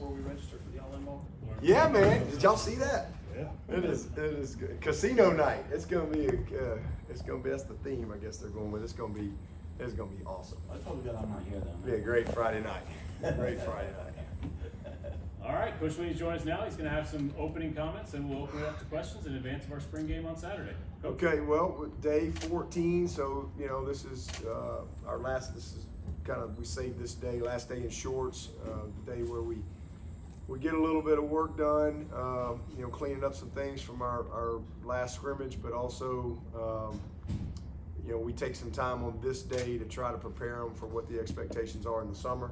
before we register for the All-In Bowl? Yeah, man. Did y'all see that? Yeah. It is good. Casino night. It's gonna be that's the theme I guess they're going with. It's gonna be awesome. I totally got on my hair though. Be a great Friday night. Great Friday night. All right, Coach Swinney's joined us now. He's going to have some opening comments, and we'll open it up to questions in advance of our spring game on Saturday. Okay, well, day 14, so, this is our last, we saved this day, last day in shorts, the day where we get a little bit of work done, cleaning up some things from our last scrimmage, but also, we take some time on this day to try to prepare them for what the expectations are in the summer.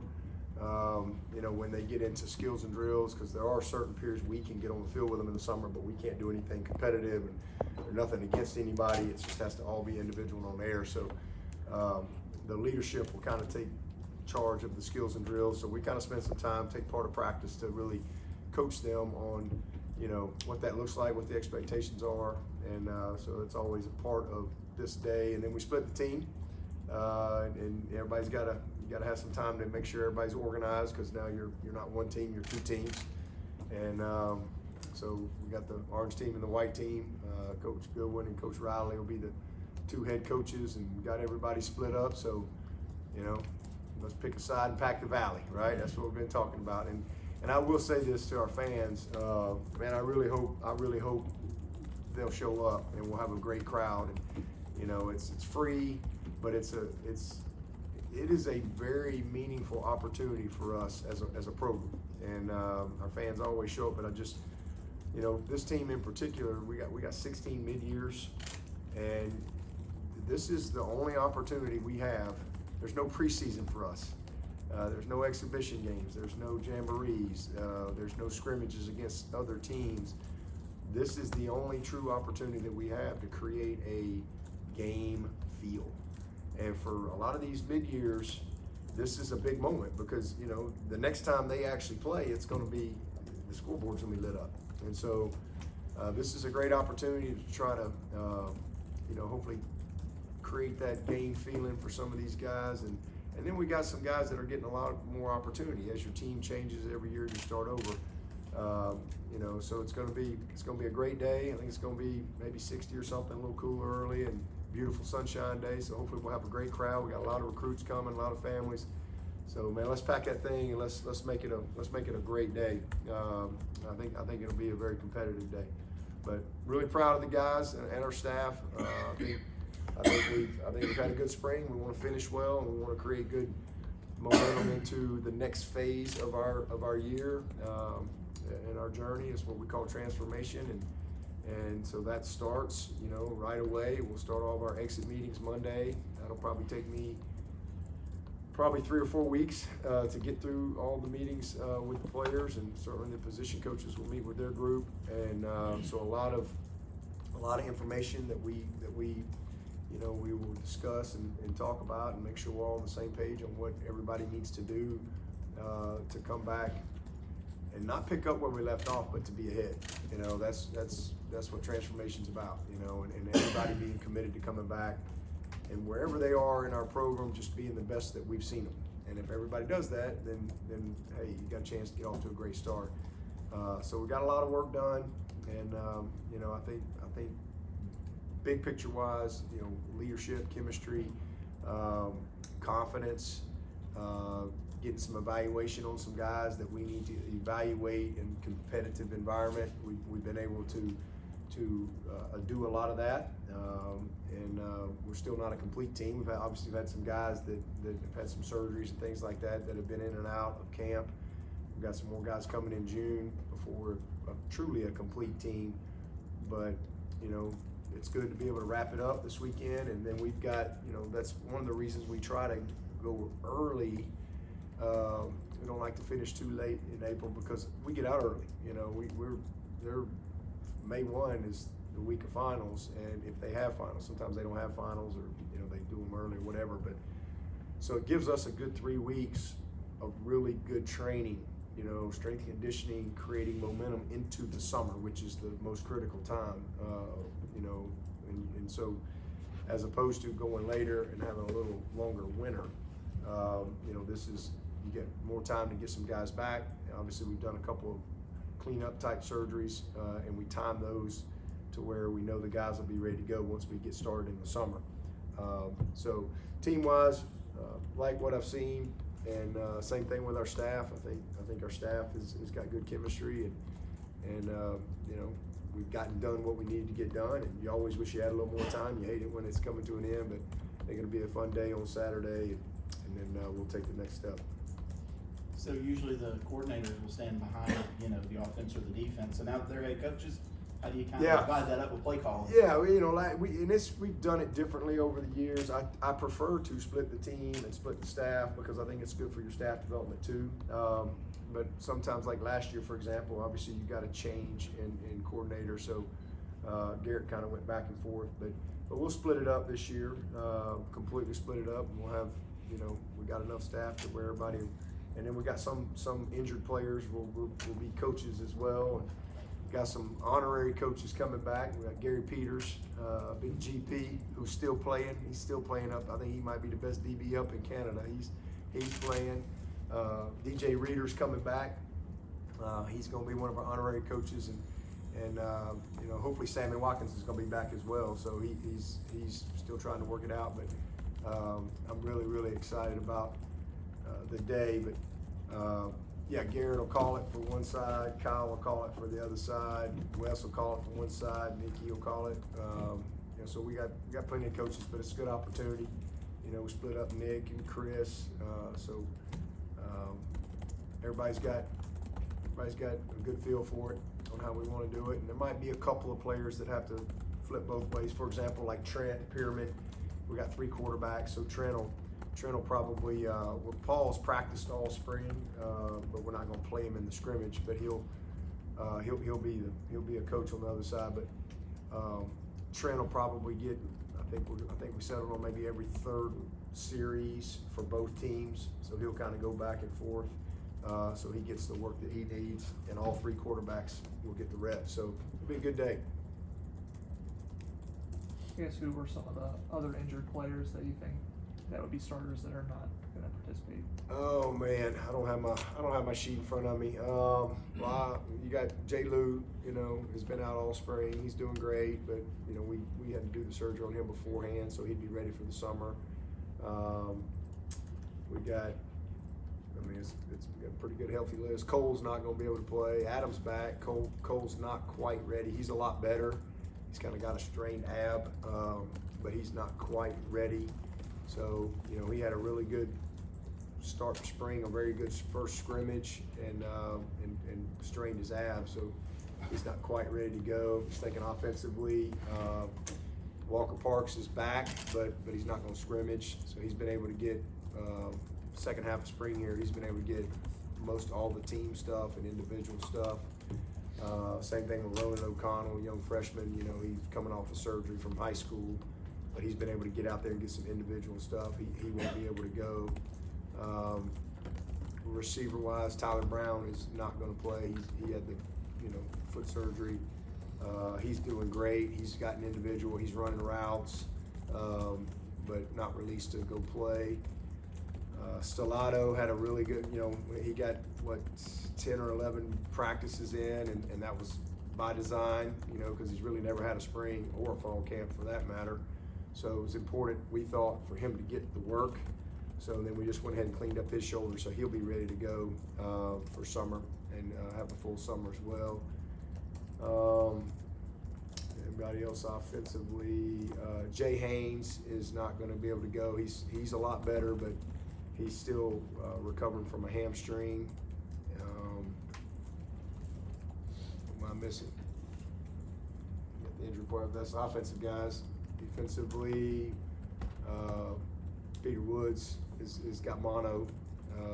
When they get into skills and drills, because there are certain periods we can get on the field with them in the summer, but we can't do anything competitive and there's nothing against anybody. It just has to all be individual on air. So the leadership will kind of take charge of the skills and drills. So we kind of spend some time, take part of practice to really coach them on, what that looks like, what the expectations are. And so it's always a part of this day. And then we split the team, and everybody's got to have some time to make sure everybody's organized, because now you're not one team, you're two teams. And so we got the orange team and the white team. Coach Goodwin and Coach Riley will be the two head coaches, and we got everybody split up. So, let's pick a side and pack the valley, right? That's what we've been talking about. And I will say this to our fans, man, I really hope they'll show up and we'll have a great crowd. And it's free, but it is a very meaningful opportunity for us as a program, and our fans always show up. But I just, this team in particular, we got 16 mid-years, and this is the only opportunity we have. There's no preseason for us. There's no exhibition games. There's no jamborees. There's no scrimmages against other teams. This is the only true opportunity that we have to create a game feel. And for a lot of these mid-years, this is a big moment, because, the next time they actually play, it's going to be, the scoreboard's going to be lit up. And so this is a great opportunity to try to, hopefully create that game feeling for some of these guys. And then we got some guys that are getting a lot more opportunity as your team changes every year, you start over. So it's going to be a great day. I think it's going to be maybe 60 or something, a little cooler early, and beautiful sunshine day. So hopefully we'll have a great crowd. We got a lot of recruits coming, a lot of families. So man, let's pack that thing and let's make it a great day. I think it'll be a very competitive day. But really proud of the guys and our staff. I think we've had a good spring. We want to finish well, and we want to create good momentum into the next phase of our year and our journey. It's what we call transformation, and so that starts, right away. We'll start all of our exit meetings Monday. That'll probably take me 3 or 4 weeks to get through all the meetings with the players, and certainly the position coaches will meet with their group. And so a lot of information that we will discuss and talk about, and make sure we're all on the same page on what everybody needs to do to come back and not pick up where we left off, but to be ahead. That's what transformation's about. And everybody being committed to coming back, and wherever they are in our program, just being the best that we've seen them. And if everybody does that, then hey, you got a chance to get off to a great start. So we got a lot of work done, and I think big picture wise, leadership, chemistry, confidence, getting some evaluation on some guys that we need to evaluate in competitive environment. We've been able to do a lot of that, and we're still not a complete team. We've obviously had some guys that have had some surgeries and things like that have been in and out of camp. We've got some more guys coming in June before we're truly a complete team. But it's good to be able to wrap it up this weekend, and then we've got, that's one of the reasons we try to go early. We don't like to finish too late in April, because we get out early. They're May 1 is the week of finals, and if they have finals, sometimes they don't have finals, or they do them early or whatever. But so it gives us a good 3 weeks of really good training, strength conditioning, creating momentum into the summer, which is the most critical time, and so as opposed to going later and having a little longer winter, this is you get more time to get some guys back. Obviously, we've done a couple of cleanup type surgeries, and we time those to where we know the guys will be ready to go once we get started in the summer. So team-wise, like what I've seen, and same thing with our staff. I think our staff has got good chemistry, and you know, we've gotten done what we needed to get done. And you always wish you had a little more time. You hate it when it's coming to an end, but they're going to be a fun day on Saturday, and then we'll take the next step. So usually the coordinators will stand behind, you know, the offense or the defense, and now that they're head coaches, how do you kind of divide that up with play calling? Yeah, well, you know, like we've done it differently over the years. I prefer to split the team and split the staff because I think it's good for your staff development too. But sometimes, like last year, for example, obviously you got a change in coordinator, so Garrett kind of went back and forth. But we'll split it up this year, completely split it up, and we'll have, you know, we got enough staff to where everybody, and then we got some injured players will be coaches as well. And got some honorary coaches coming back. We got Gary Peters, big GP, who's still playing. He's still playing up. I think he might be the best DB up in Canada. He's playing. DJ Reader's coming back. He's going to be one of our honorary coaches, and you know, hopefully Sammy Watkins is going to be back as well. So he's still trying to work it out, but I'm really excited about the day. But yeah, Garrett will call it for one side, Kyle will call it for the other side, Wes will call it for one side, Nikki will call it. You know, so we got plenty of coaches, but it's a good opportunity. You know, we split up Nick and Chris, so everybody's got a good feel for it on how we want to do it. And there might be a couple of players that have to flip both ways. For example, like Trent, Pyramid, we got 3 quarterbacks, so Trent will probably, well, Paul's practiced all spring, but we're not going to play him in the scrimmage. But he'll be a coach on the other side. But Trent will probably get, I think we settled on maybe every 3rd series for both teams. So he'll kind of go back and forth. So he gets the work that he needs, and all 3 quarterbacks will get the reps. So it'll be a good day. I guess who were some of the other injured players that you think that would be starters that are not going to participate? Oh man, I don't have my sheet in front of me. Well, you got Jay Lou, you know, has been out all spring. He's doing great, but you know, we had to do the surgery on him beforehand, so he'd be ready for the summer. We got, I mean, it's got a pretty good healthy list. Cole's not going to be able to play. Adam's back. Cole's not quite ready. He's a lot better. He's kind of got a strained ab, but he's not quite ready. So, you know, he had a really good start to spring, a very good first scrimmage, and strained his ab, so he's not quite ready to go. He's thinking offensively. Walker Parks is back, but he's not going to scrimmage, so he's been able to get second half of spring here. He's been able to get most all the team stuff and individual stuff. Same thing with Ronan O'Connell, young freshman. You know, he's coming off of surgery from high school, but he's been able to get out there and get some individual stuff. He won't be able to go. Receiver-wise, Tyler Brown is not going to play. He had the, you know, foot surgery. He's doing great. He's got an individual. He's running routes, but not released to go play. Stellato had a really good, you know, he got, 10 or 11 practices in, and that was by design, you know, because he's really never had a spring or a fall camp for that matter. So it was important, we thought, for him to get the work. So then we just went ahead and cleaned up his shoulder, so he'll be ready to go for summer and have a full summer as well. Everybody else offensively, Jay Haynes is not going to be able to go. He's a lot better, but he's still recovering from a hamstring. What am I missing? Got the injury part. That's offensive guys. Defensively, Peter Woods is got mono,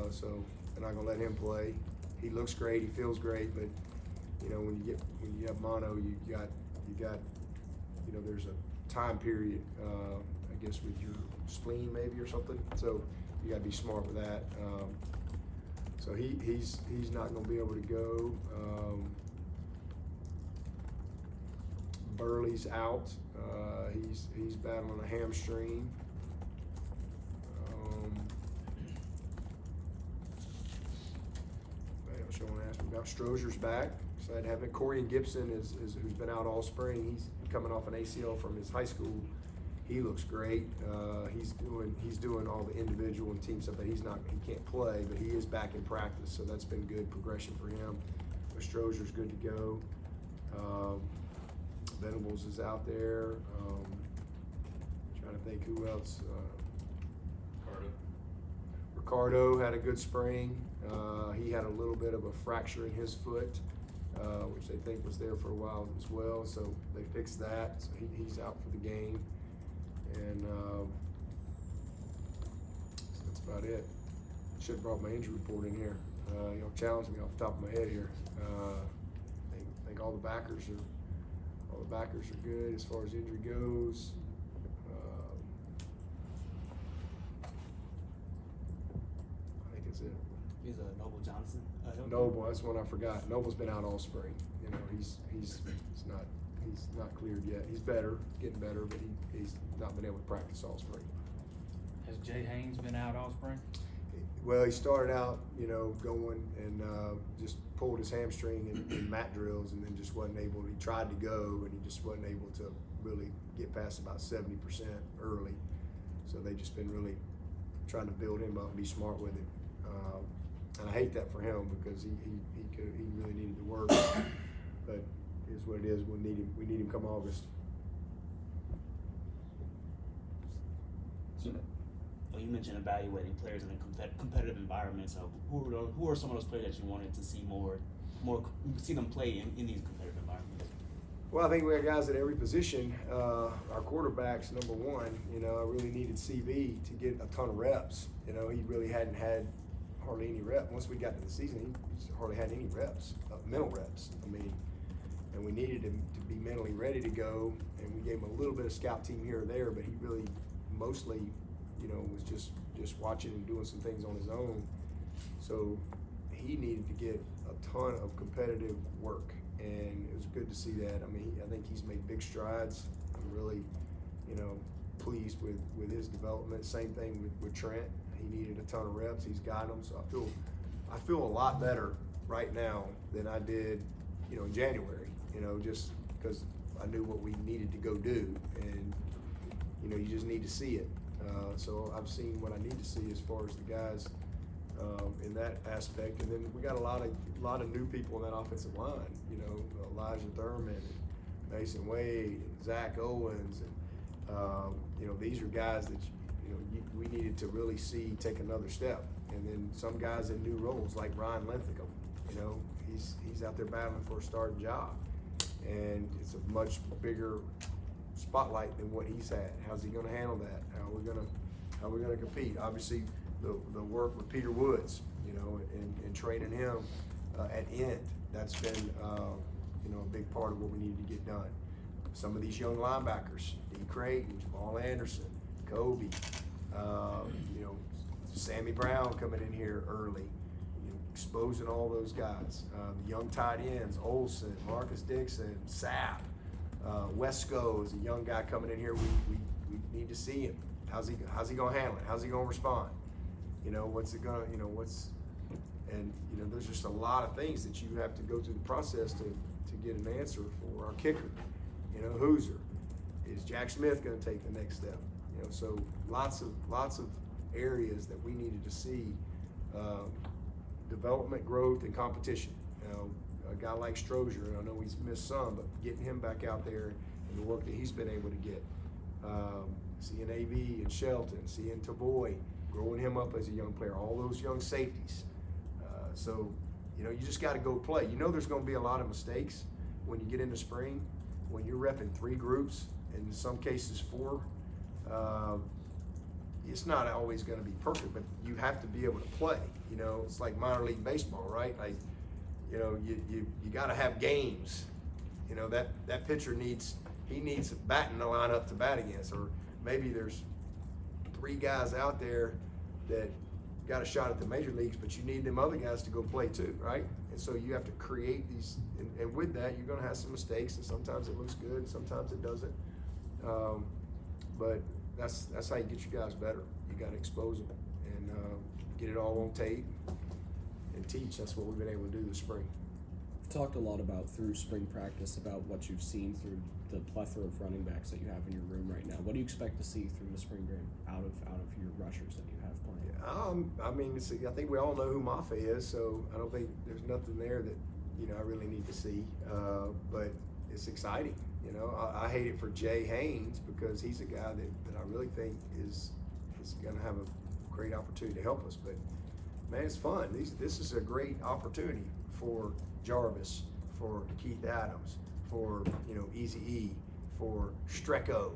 so they're not gonna let him play. He looks great. He feels great, but you know, when you have mono, you got you know, there's a time period, I guess, with your spleen maybe or something. So you got to be smart with that. So he's not going to be able to go. Burley's out. He's battling a hamstring. now Strozier's back. Excited to have it. Corey and Gibson is who's been out all spring. He's coming off an ACL from his high school. He looks great. He's doing all the individual and team stuff, but he can't play, but he is back in practice, so that's been good progression for him. But Strozier's good to go. Venables is out there. Trying to think who else. Ricardo had a good spring. He had a little bit of a fracture in his foot, which they think was there for a while as well. So they fixed that. So he's out for the game. And so that's about it. Should have brought my injury report in here. Y'all challenged me off the top of my head here. I think all the backers are good as far as injury goes. I think that's it. He's Noble Johnson. Noble, that's one I forgot. Noble's been out all spring. You know, he's not cleared yet. He's better, getting better, but he's not been able to practice all spring. Has Jay Haynes been out all spring? Well, he started out, going and just pulled his hamstring in mat drills, and then just wasn't able. He tried to go, and he just wasn't able to really get past about 70% early. So they've just been really trying to build him up and be smart with him. And I hate that for him because he really needed to work. But it is what it is. We need him come August. So, you mentioned evaluating players in a competitive environment. So who are some of those players that you wanted to see more see them play in these competitive environments? Well, I think we have guys at every position. Our quarterback's number one. I really needed CV to get a ton of reps. He really hadn't had hardly any reps. Once we got to the season, he hardly had any reps, mental reps. And we needed him to be mentally ready to go. And we gave him a little bit of scout team here or there, but he really mostly, was just watching and doing some things on his own. So he needed to get a ton of competitive work, and it was good to see that. I think he's made big strides. I'm really, pleased with his development. Same thing with Trent. He needed a ton of reps. He's got them. So I feel a lot better right now than I did, in January. Just because I knew what we needed to go do, and you just need to see it. So I've seen what I need to see as far as the guys in that aspect, and then we got a lot of new people in that offensive line. Elijah Thurman, and Mason Wade, and Zach Owens, and these are guys that we needed to really see take another step. And then some guys in new roles like Ryan Linthicum. He's out there battling for a starting job, and it's a much bigger spotlight than what he's had. How's he going to handle that? How are we gonna compete? Obviously, the work with Peter Woods, and training him at end. That's been a big part of what we needed to get done. Some of these young linebackers, D. Creighton, Jamal Anderson, Kobe, Sammy Brown coming in here early, exposing all those guys. The young tight ends, Olsen, Marcus Dixon, Sapp. Wesco is a young guy coming in here. We need to see him. How's he gonna handle it? How's he gonna respond? What's it gonna, there's just a lot of things that you have to go through the process to get an answer for. Our kicker, Hoosier. Is Jack Smith gonna take the next step? So lots of areas that we needed to see development, growth, and competition. A guy like Strozier, I know he's missed some, but getting him back out there and the work that he's been able to get. Seeing A.V. and Shelton, seeing Tavoy, growing him up as a young player, all those young safeties. So, you just got to go play. There's going to be a lot of mistakes when you get into spring, when you're repping 3 groups, and in some cases 4. It's not always going to be perfect, but you have to be able to play. It's like minor league baseball, right? Like, you got to have games. That pitcher needs batting to line up to bat against, or maybe there's 3 guys out there that got a shot at the major leagues, but you need them other guys to go play too, right? And so you have to create these, and with that, you're going to have some mistakes, and sometimes it looks good, and sometimes it doesn't. But that's how you get your guys better. You got to expose them and get it all on tape, and teach. That's what we've been able to do this spring. Talked a lot about through spring practice about what you've seen through the plethora of running backs that you have in your room right now. What do you expect to see through the spring game out of your rushers that you have playing? I mean, I think we all know who Maffa is, so I don't think there's nothing there that I really need to see. But it's exciting. I hate it for Jay Haynes because he's a guy that I really think is going to have a great opportunity to help us. But man, it's fun. This is a great opportunity for Jarvis, for Keith Adams, for Easy E, for Strecko.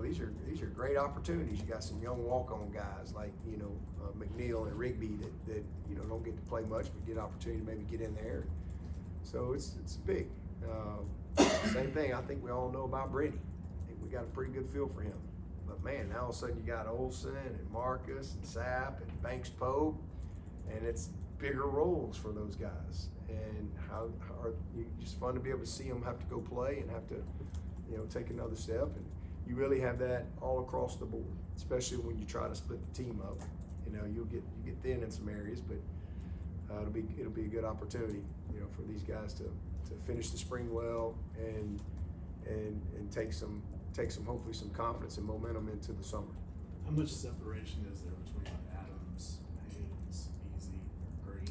These are great opportunities. You got some young walk-on guys like McNeil and Rigby that don't get to play much but get opportunity to maybe get in there. So it's big. Same thing I think we all know about Brady. I think we got a pretty good feel for him. But man, now all of a sudden you got Olsen and Marcus and Sapp and Banks Pope, and it's bigger roles for those guys. And how are just fun to be able to see them have to go play and have to take another step. And you really have that all across the board, especially when you try to split the team up. You get thin in some areas, but it'll be a good opportunity, for these guys to finish the spring well and take some hopefully some confidence and momentum into the summer. How much separation is there between Adams, Haynes, Easy, Green?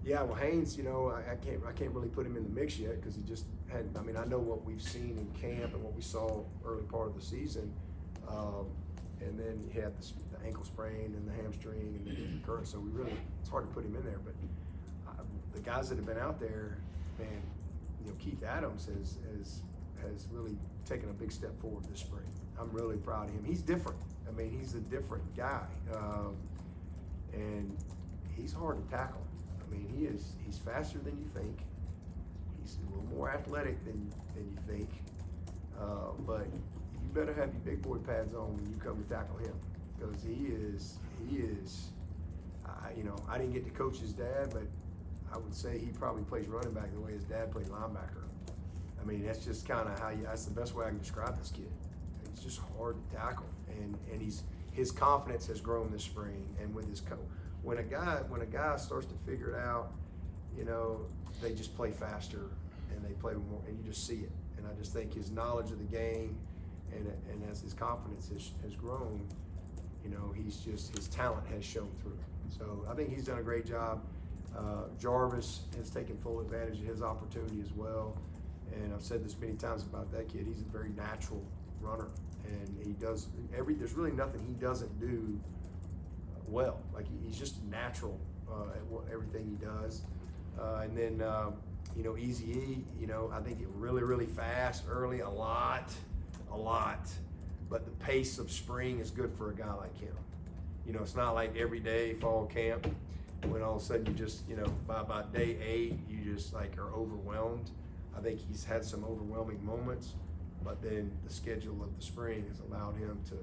Yeah, well, Haynes, I can't really put him in the mix yet because he just had. I mean, I know what we've seen in camp and what we saw early part of the season, and then he had the ankle sprain and the hamstring and the concurrent. So it's hard to put him in there. But the guys that have been out there, man, Keith Adams has really taken a big step forward this spring. I'm really proud of him. He's different. I mean, he's a different guy, and he's hard to tackle. I mean, he's faster than you think. He's a little more athletic than you think, but you better have your big boy pads on when you come to tackle him because he is. I didn't get to coach his dad, but I would say he probably plays running back the way his dad played linebacker. I mean, that's just kind of that's the best way I can describe this kid. He's just hard to tackle, and his confidence has grown this spring. And with when a guy starts to figure it out, they just play faster and they play more, and you just see it. And I just think his knowledge of the game, and as his confidence has grown, his talent has shown through. So I think he's done a great job. Jarvis has taken full advantage of his opportunity as well. And I've said this many times about that kid. He's a very natural runner, and he does there's really nothing he doesn't do well. Like he's just natural at everything he does. And then Easy E, I think it really fast early, a lot. But the pace of spring is good for a guy like him. It's not like every day fall camp when all of a sudden you just, by about day 8, you just like are overwhelmed. I think he's had some overwhelming moments, but then the schedule of the spring has allowed him for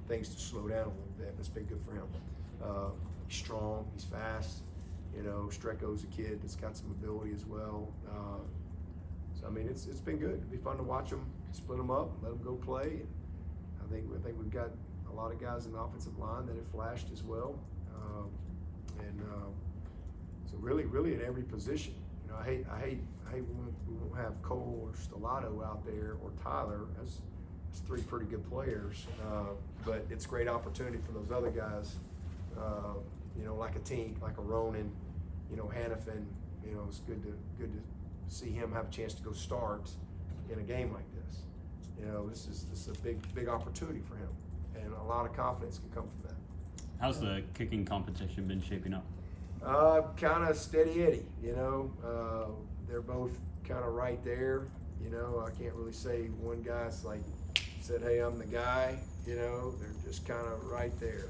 things to slow down a little bit. That's been good for him. He's strong, he's fast. Strecko's a kid that's got some ability as well. So I mean, it's been good. It'll be fun to watch them, split them up, let them go play. And I think we've got a lot of guys in the offensive line that have flashed as well. So really at every position. I hate we won't have Cole or Stellato out there or Tyler. That's 3 pretty good players. But it's a great opportunity for those other guys. Like a Tink, like a Ronan, Hannafin. It's good to see him have a chance to go start in a game like this. This is a big opportunity for him, and a lot of confidence can come from that. How's the kicking competition been shaping up? Kind of steady Eddie, they're both kind of right there. I can't really say one guy's like said, hey, I'm the guy. They're just kind of right there.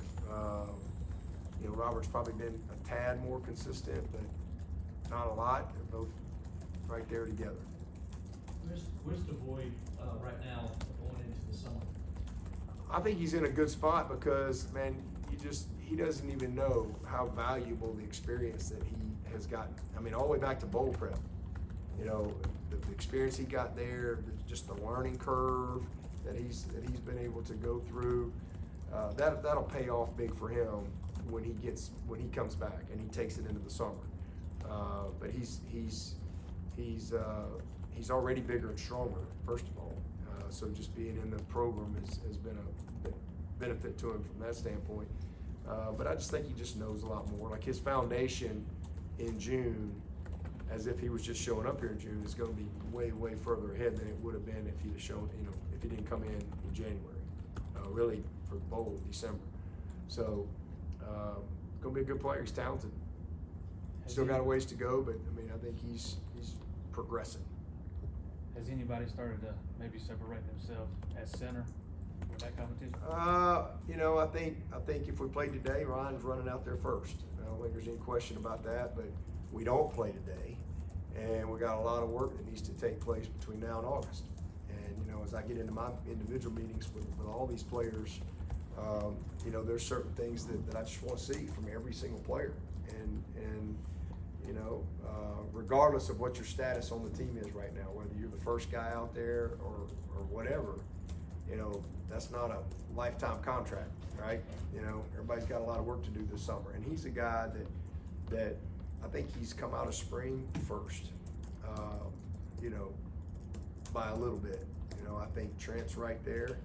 Robert's probably been a tad more consistent, but not a lot. They're both right there together. Where's DeVoy right now going into the summer? I think he's in a good spot because, man, he doesn't even know how valuable the experience that he has gotten. I mean, all the way back to bowl prep. The experience he got there, just the learning curve that he's been able to go through. That'll pay off big for him when he comes back and he takes it into the summer. he's already bigger and stronger, first of all. So just being in the program has been a benefit to him from that standpoint. But I just think he just knows a lot more. Like his foundation in June, as if he was just showing up here in June, is going to be way, way further ahead than it would have been if he'd have shown, if he didn't come in January, really for the bowl in December. So, going to be a good player. He's talented. Still got a ways to go, but I mean, I think he's progressing. Has anybody started to maybe separate themselves as center with that competition? I think if we played today, Ryan's running out there first. I don't think there's any question about that, but we don't play today, and we got a lot of work that needs to take place between now and August. And as I get into my individual meetings with all these players, there's certain things that I just want to see from every single player, and regardless of what your status on the team is right now, whether you're the first guy out there or whatever, that's not a lifetime contract, right? Everybody's got a lot of work to do this summer, and he's a guy that I think he's come out of spring first, by a little bit. I think Trent's right there,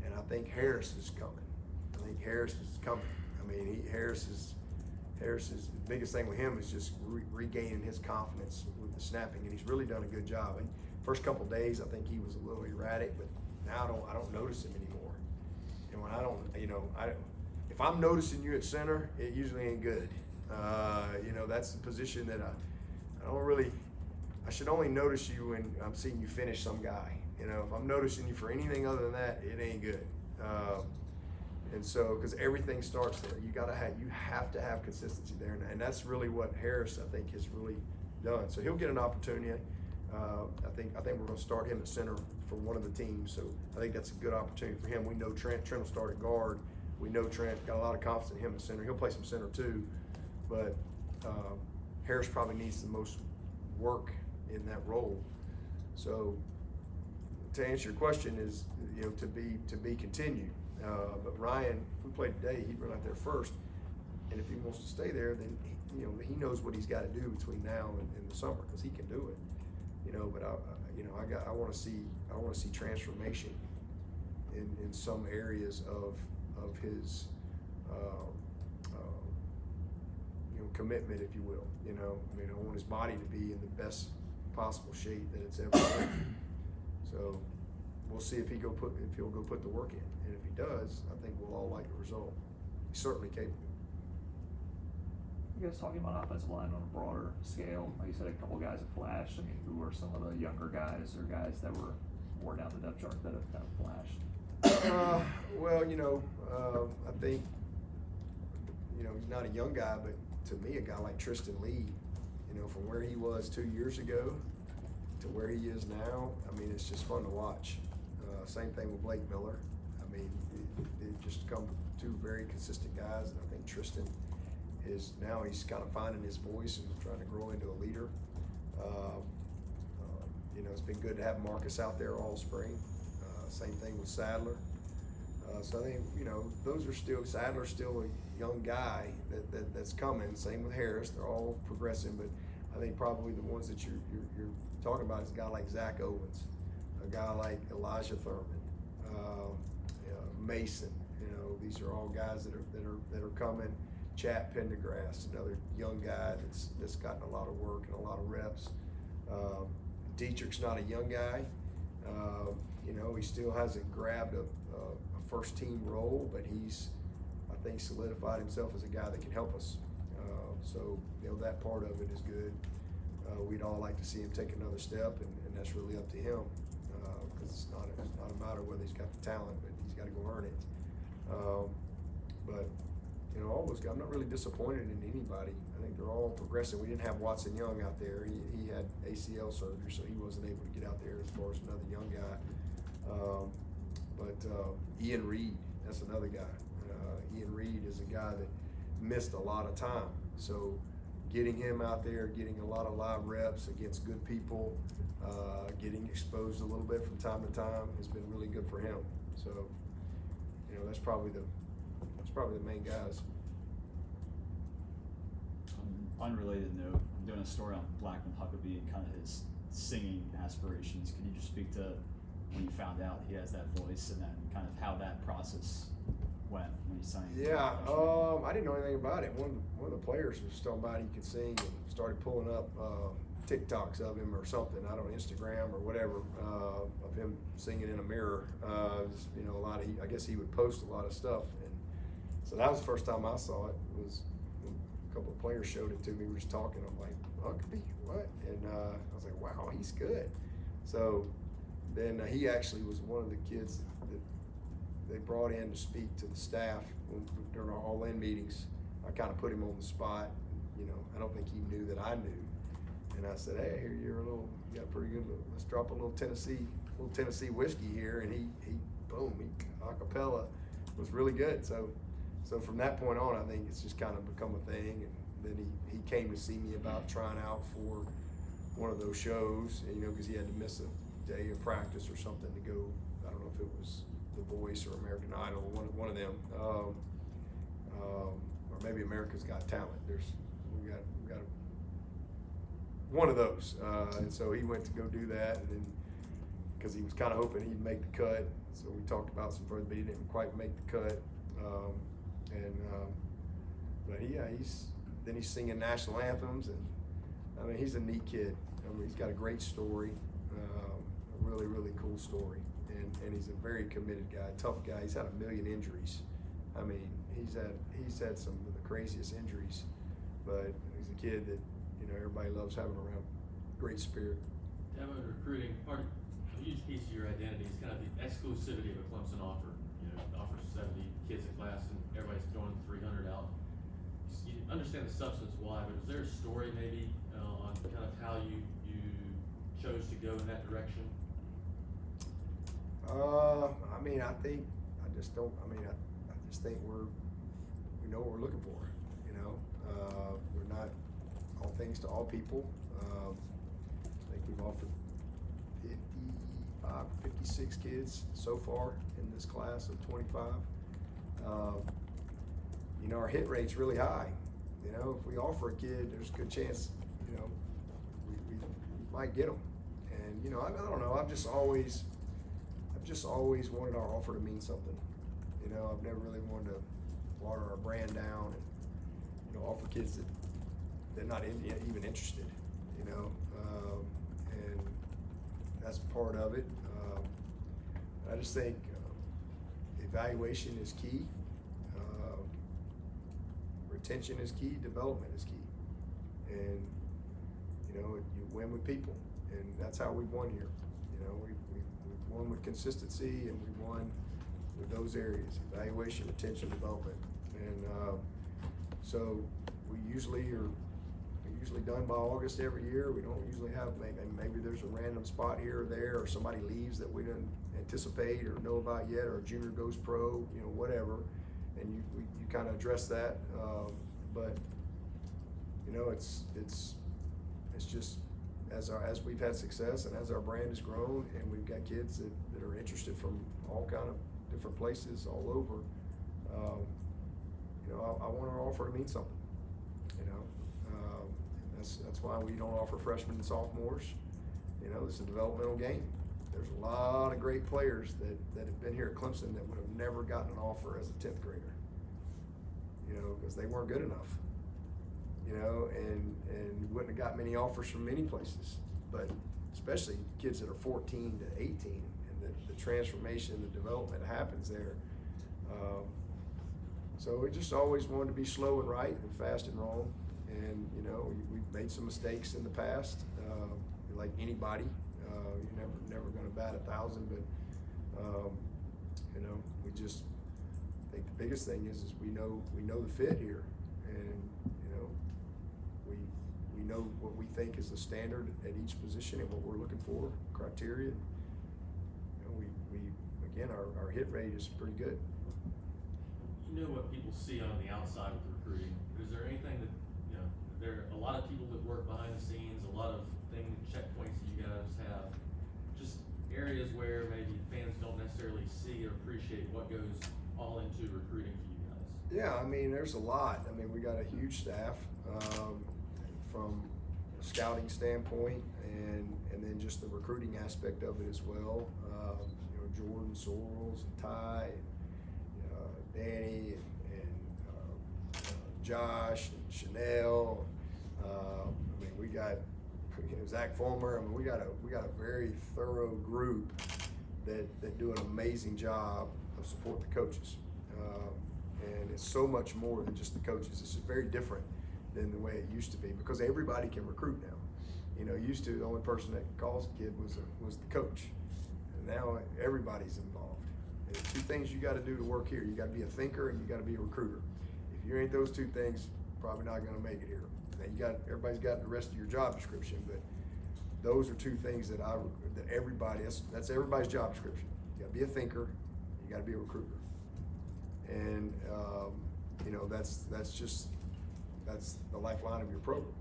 and I think Harris is coming. I mean, Harris is the biggest thing with him is just regaining his confidence with the snapping, and he's really done a good job. And first couple of days, I think he was a little erratic, but now I don't notice him anymore. And when if I'm noticing you at center, it usually ain't good. That's the position that I should only notice you when I'm seeing you finish some guy. If I'm noticing you for anything other than that, it ain't good. And so, because everything starts there, you have to have consistency there, and that's really what Harris, I think, has really done. So he'll get an opportunity. I think we're going to start him at center for one of the teams. So I think that's a good opportunity for him. We know Trent will start at guard. We know Trent got a lot of confidence in him at center. He'll play some center too, but Harris probably needs the most work in that role. So to answer your question is, to be continued. But Ryan, if we played today, he'd run out there first, and if he wants to stay there, then he knows what he's got to do between now and the summer, because he can do it. But I want to see transformation in some areas of his commitment, if you will. I want his body to be in the best possible shape that it's ever been. So we'll see if he'll go put the work in, and if he does, I think we'll all like the result. He's certainly capable. You guys talking about offensive line on a broader scale? Like you said, a couple guys have flashed. I mean, who are some of the younger guys or guys that were more down the depth chart that have kind of flashed? I think he's not a young guy, but to me, a guy like Tristan Lee, from where he was 2 years ago to where he is now, I mean, it's just fun to watch. Same thing with Blake Miller. I mean, they've just come two very consistent guys, and I think Tristan he's kind of finding his voice and trying to grow into a leader. It's been good to have Marcus out there all spring. Same thing with Sadler. So I think, Sadler's still a young guy that's coming. Same with Harris. They're all progressing, but I think probably the ones that you're talking about is a guy like Zach Owens, a guy like Elijah Thurman, Mason. These are all guys that are coming. Chad Pendergrass, another young guy that's gotten a lot of work and a lot of reps. Dietrich's not a young guy. He still hasn't grabbed a first team role, but he's, I think, solidified himself as a guy that can help us. So that part of it is good. We'd all like to see him take another step, and that's really up to him, because it's not a matter of whether he's got the talent, but he's got to go earn it. But all those guys, I'm not really disappointed in anybody. I think they're all progressing. We didn't have Watson Young out there. He had ACL surgery, so he wasn't able to get out there as far as another young guy. But Ian Reed, that's another guy. Ian Reed is a guy that missed a lot of time. So getting him out there, getting a lot of live reps against good people, getting exposed a little bit from time to time has been really good for him. So, that's probably the main guys. Unrelated note, I'm doing a story on Blackman Huckabee and kind of his singing aspirations. Can you just speak to when you found out he has that voice and then kind of how that process went when he sang? Yeah, I didn't know anything about it. One of the players was talking about he could sing and started pulling up TikToks of him or something, I don't know, Instagram or whatever, of him singing in a mirror. Just, you know, I guess he would post a lot of stuff, and so that was the first time I saw it. It was a couple of players showed it to me. We were just talking. I'm like, Huckabee, what? And I was like, wow, he's good. So then he actually was one of the kids that they brought in to speak to the staff during our all-in meetings. I kind of put him on the spot. You know, I don't think he knew that I knew. And I said, hey, here you got pretty good. Let's drop a little Tennessee whiskey here. And he boom, acapella was really good. So from that point on, I think it's just kind of become a thing. And then he came to see me about trying out for one of those shows, you know, because he had to miss a day of practice or something to go. I don't know if it was The Voice or American Idol, one of them, or maybe America's Got Talent. We got one of those, and so he went to go do that, and then because he was kind of hoping he'd make the cut, so we talked about some further, but he didn't quite make the cut, but he's singing national anthems, and I mean he's a neat kid. I mean he's got a great story, a really really cool story, and he's a very committed guy, tough guy. He's had 1 million injuries. I mean he's had some of the craziest injuries, but he's a kid that, you know, everybody loves having around. Great spirit. Dabo, recruiting, a huge piece of your identity is kind of the exclusivity of a Clemson offer. You know, offers 70 kids a class and everybody's throwing 300 out. You understand the substance why, but is there a story maybe on kind of how you chose to go in that direction? I mean, I think we know what we're looking for. You know, we're not all things to all people. I think we've offered 55, 56 kids so far in this class of 25. You know, our hit rate's really high. You know, if we offer a kid, there's a good chance, you know, we might get them. And, you know, I don't know, I've just always wanted our offer to mean something. You know, I've never really wanted to water our brand down and, you know, offer kids that they're not even interested, you know, and that's part of it. I just think evaluation is key, retention is key, development is key, and you know, you win with people, and that's how we've won here. You know, we've won with consistency, and we won with those areas: evaluation, retention, development, and so we usually done by August every year. We don't usually have, maybe there's a random spot here or there, or somebody leaves that we didn't anticipate or know about yet, or a junior goes pro, you know, whatever, and you kind of address that. But you know, it's just as we've had success and as our brand has grown, and we've got kids that are interested from all kind of different places all over. You know, I want our offer to mean something. You know, that's why we don't offer freshmen and sophomores. You know, it's a developmental game. There's a lot of great players that have been here at Clemson that would have never gotten an offer as a 10th grader. You know, because they weren't good enough. You know, and you wouldn't have got many offers from many places, but especially kids that are 14 to 18, and the transformation, the development happens there. So we just always wanted to be slow and right and fast and wrong. And, you know, we've made some mistakes in the past, like anybody. You're never going to bat 1,000, but, you know, we just think the biggest thing is we know the fit here. And, you know, we know what we think is the standard at each position and what we're looking for, criteria. You know, we again, our hit rate is pretty good. You know what people see on the outside with recruiting. Is there anything that, you know, there are a lot of people that work behind the scenes, a lot of checkpoints that you guys have, just areas where maybe fans don't necessarily see or appreciate what goes all into recruiting for you guys? Yeah, I mean, there's a lot. I mean, we got a huge staff, from scouting standpoint, and then just the recruiting aspect of it as well. You know, Jordan Sorrells and Ty and Danny and Josh and Chanel. I mean, we got Zach Fulmer. I mean, we got a very thorough group that do an amazing job of support the coaches. And it's so much more than just the coaches. It's just very different than the way it used to be, because everybody can recruit now. You know, used to the only person that could call a kid was the coach. And now everybody's involved. There's two things you got to do to work here. You got to be a thinker and you got to be a recruiter. If you ain't those two things, probably not going to make it here. Now everybody's got the rest of your job description, but those are two things that that's everybody's job description. You got to be a thinker. You got to be a recruiter. And you know, that's the lifeline of your program.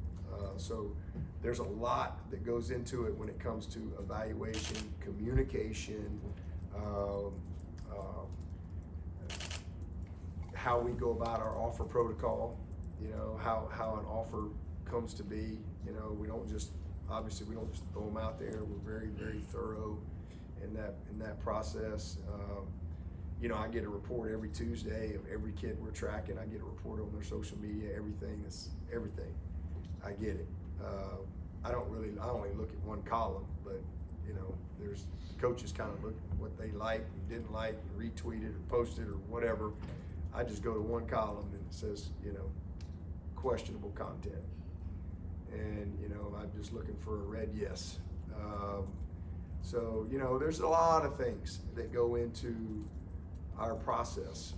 So there's a lot that goes into it when it comes to evaluation, communication, how we go about our offer protocol. You know, how an offer comes to be. You know, we don't just throw them out there. We're very, very thorough in that process. You know, I get a report every Tuesday of every kid we're tracking. I get a report on their social media, everything. I get it. I only look at one column, but you know, there's coaches kind of look at what they liked and didn't like, and retweeted or posted or whatever. I just go to one column and it says, you know, questionable content. And, you know, I'm just looking for a red yes. So, you know, there's a lot of things that go into our process.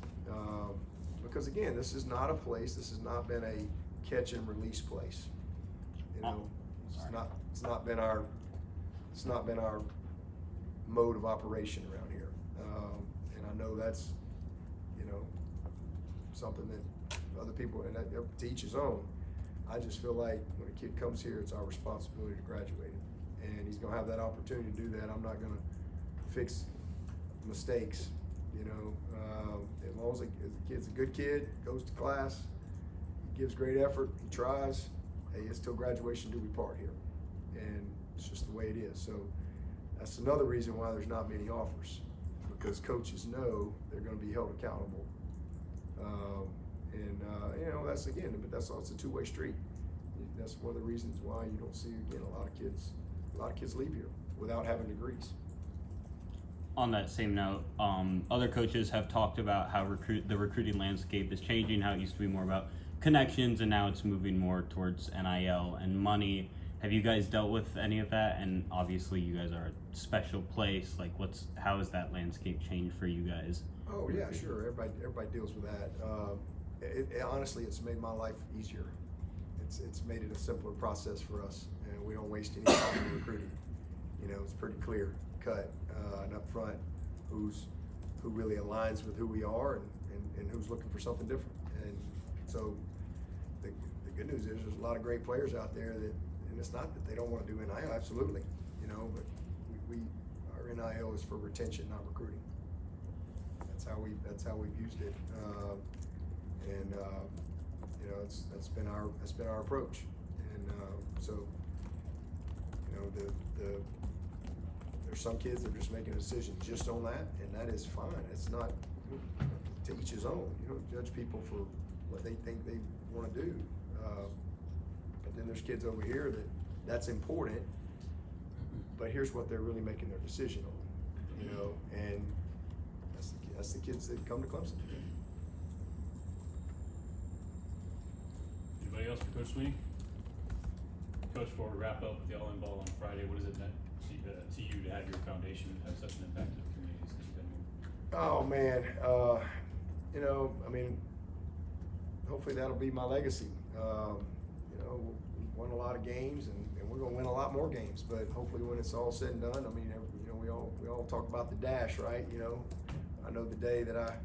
Because again, this is not not been a catch and release place. You know, it's not been our mode of operation around here. And I know that's, you know, something that other people, and that to each his own. I just feel like when a kid comes here, it's our responsibility to graduate him. And he's gonna have that opportunity to do that. I'm not gonna fix mistakes, you know. As long as the kid's a good kid, goes to class, he gives great effort, he tries, hey, it's till graduation do we part here. And it's just the way it is. So that's another reason why there's not many offers, because coaches know they're gonna be held accountable. You know, that's it's a two-way street. That's one of the reasons why you don't see, again, a lot of kids leave here without having degrees. On that same note, other coaches have talked about how the recruiting landscape is changing, how it used to be more about connections and now it's moving more towards NIL and money. Have you guys dealt with any of that? And obviously you guys are a special place. Like how has that landscape changed for you guys? Oh yeah, sure. Everybody deals with that. Honestly, it's made my life easier. It's made it a simpler process for us, and we don't waste any time in recruiting. You know, it's pretty clear cut and up front who really aligns with who we are and who's looking for something different. And so the good news is there's a lot of great players out there and it's not that they don't want to do NIL, absolutely, you know, but our NIL is for retention, not recruiting. That's how we've used it. You know, that's been our approach. And so, you know, there's some kids that are just making a decision just on that, and that is fine. It's not to each his own. You don't judge people for what they think they want to do. But then there's kids over here that's important, but here's what they're really making their decision on. You know, and that's the kids that come to Clemson. Anybody else for Coach Swinney? Coach, before we wrap up with the All-In Ball on Friday, what does it mean to you to have your foundation have such an impact to the communities that you've been in? Oh man, you know, I mean, hopefully that'll be my legacy. You know, we've won a lot of games, and we're gonna win a lot more games. But hopefully, when it's all said and done, I mean, you know, we all talk about the dash, right? You know, I know the day that I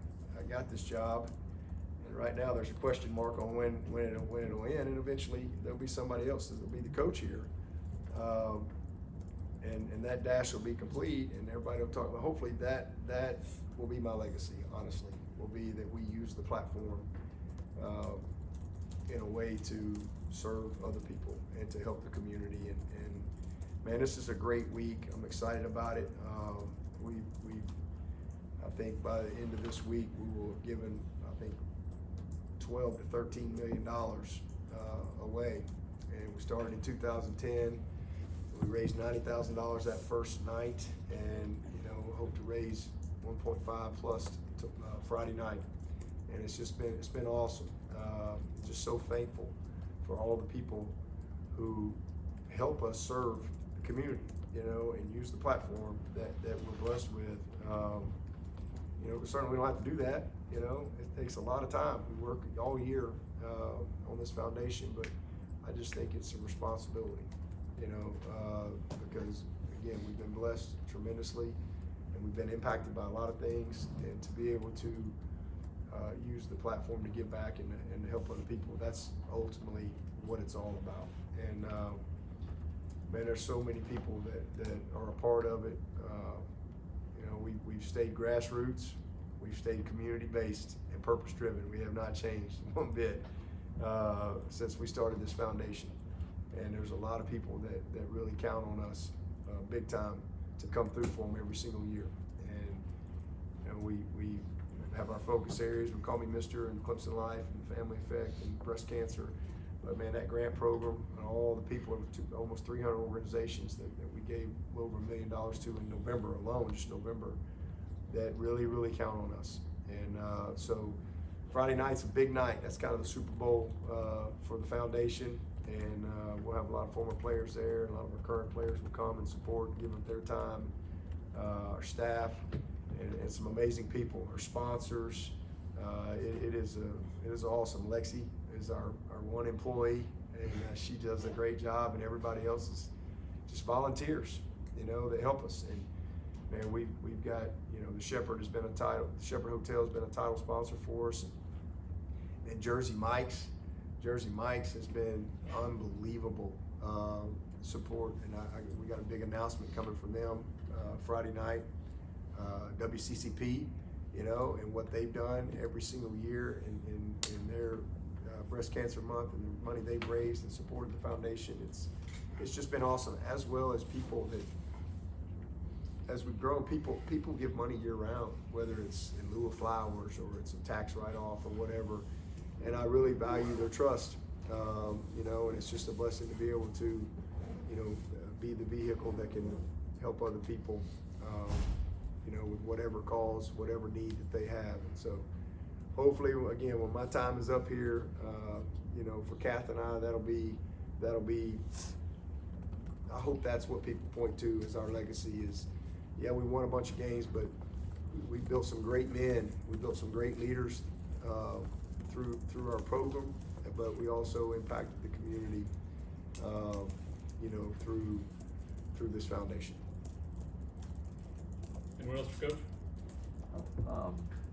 got this job. Right now, there's a question mark on when it'll end, and eventually there'll be somebody else that'll be the coach here, and that dash will be complete, and everybody will talk about. Hopefully, that will be my legacy. Honestly, will be that we use the platform in a way to serve other people and to help the community. And man, this is a great week. I'm excited about it. I think by the end of this week, we will have given, I think, $12 to $13 million away. And we started in 2010. We raised $90,000 that first night, and hope to raise 1.5 plus to, Friday night. And it's been awesome. Just so thankful for all the people who help us serve the community, and use the platform that we're blessed with. Certainly we don't have to do that. It takes a lot of time. We work all year on this foundation, but I just think it's a responsibility, because again, we've been blessed tremendously, and we've been impacted by a lot of things, and to be able to use the platform to give back and help other people, that's ultimately what it's all about. And man, there's so many people that are a part of it. We've stayed grassroots, we've stayed community-based and purpose-driven. We have not changed one bit since we started this foundation. And there's a lot of people that really count on us big time to come through for them every single year. And we have our focus areas. We call me Mr. and Clemson Life and Family Effect and breast cancer. But man, that grant program and all the people, almost 300 organizations that we gave over $1 million to in November alone, just November, that really, really count on us. And so Friday night's a big night. That's kind of the Super Bowl for the foundation. And we'll have a lot of former players there. A lot of our current players will come and support, give up their time, our staff, and some amazing people, our sponsors. It is awesome. Lexi is our one employee, and she does a great job, and everybody else is just volunteers, that help us. And man, we've got, the Shepherd Hotel has been a title sponsor for us, and Jersey Mike's has been unbelievable support, and we got a big announcement coming from them Friday night. WCCP, and what they've done every single year in their breast cancer month, and the money they've raised and supported the foundation. It's just been awesome, as well as people that, as we've grown, people give money year round, whether it's in lieu of flowers or it's a tax write-off or whatever. And I really value their trust, and it's just a blessing to be able to, be the vehicle that can help other people, with whatever cause, whatever need that they have. And so hopefully, again, when my time is up here, for Kath and I, that'll be, I hope that's what people point to as our legacy is, yeah, we won a bunch of games, but we built some great men, we built some great leaders through our program, but we also impacted the community, through this foundation. Anyone else for Coach?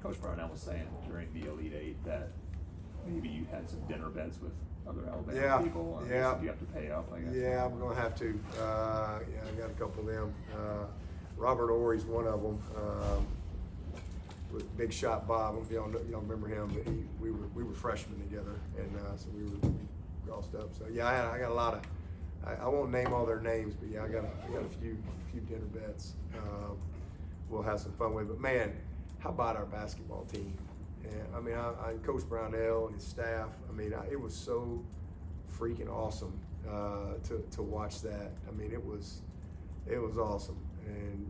Coach Brownell was saying during the Elite Eight that maybe you had some dinner bets with other Alabama people. Yeah. So you have to pay up, I guess. Yeah, I'm gonna have to. I got a couple of them. Robert Ory's one of them. With Big Shot Bob. I don't know if y'all remember him, but we were freshmen together, and so we crossed up. So yeah, I got a lot of. I won't name all their names, but yeah, I got a few dinner bets. We'll have some fun with it. But man, how about our basketball team? And I mean, I Coach Brownell and his staff. I mean, it was so freaking awesome to watch that. I mean, it was awesome. And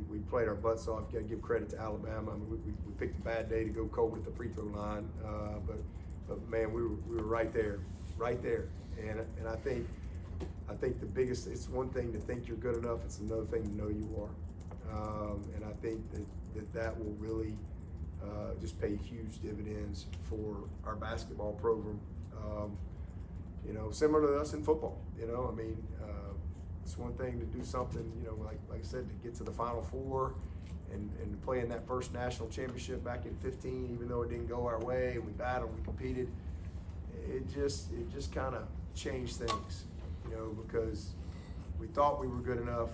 we played our butts off. You got to give credit to Alabama. I mean, we picked a bad day to go cold at the free throw line, but man, we were right there. And I think the biggest, it's one thing to think you're good enough. It's another thing to know you are. And I think that will really just pay huge dividends for our basketball program. Similar to us in football. I mean, it's one thing to do something, like I said, to get to the Final Four and to play in that first national championship back in 15, even though it didn't go our way, and we battled, we competed. It just kind of changed things, because we thought we were good enough.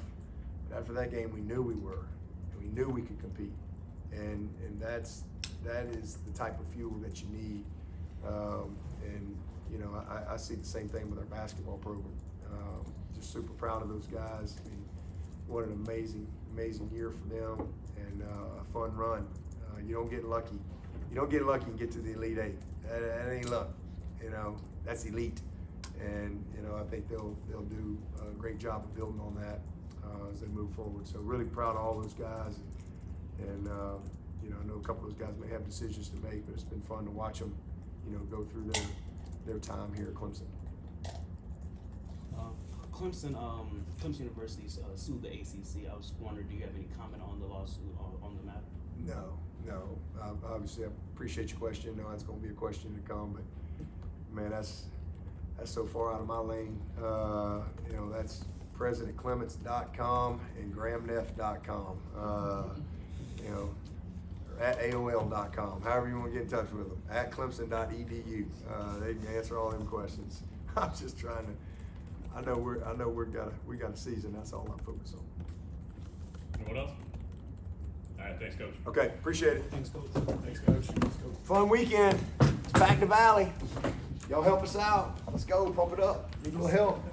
But after that game, we knew we were, and we knew we could compete. And that is the type of fuel that you need. And you know, I see the same thing with our basketball program. Just super proud of those guys. I mean, what an amazing year for them, and a fun run. You don't get lucky. You don't get lucky and get to the Elite Eight. That ain't luck. You know, that's elite. And you know, I think they'll do a great job of building on that as they move forward. So really proud of all those guys. And you know, I know a couple of those guys may have decisions to make, but it's been fun to watch them, you know, go through their time here at Clemson. Clemson University sued the ACC. I was wondering, do you have any comment on the lawsuit on the matter? No. Obviously, I appreciate your question. No, that's going to be a question to come, but man, that's so far out of my lane. You know, that's PresidentClements.com and GrahamNeff.com. You know, or at AOL.com. However you want to get in touch with them. At Clemson.edu. They can answer all them questions. I'm just trying to. I know we got a season. That's all I'm focused on. Anyone else? All right, thanks, Coach. Okay, appreciate it. Thanks, Coach. Thanks, Coach. Fun weekend. It's back to Valley. Y'all help us out. Let's go. Pump it up. Need a little help.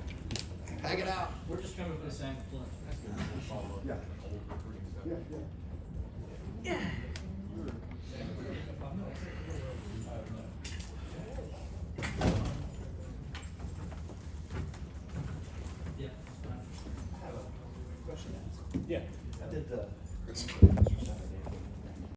Hang it out. We're just coming for the same play. Follow-up. Yeah. Old recruiting stuff. Yeah. I have a question to ask. Yeah. I did the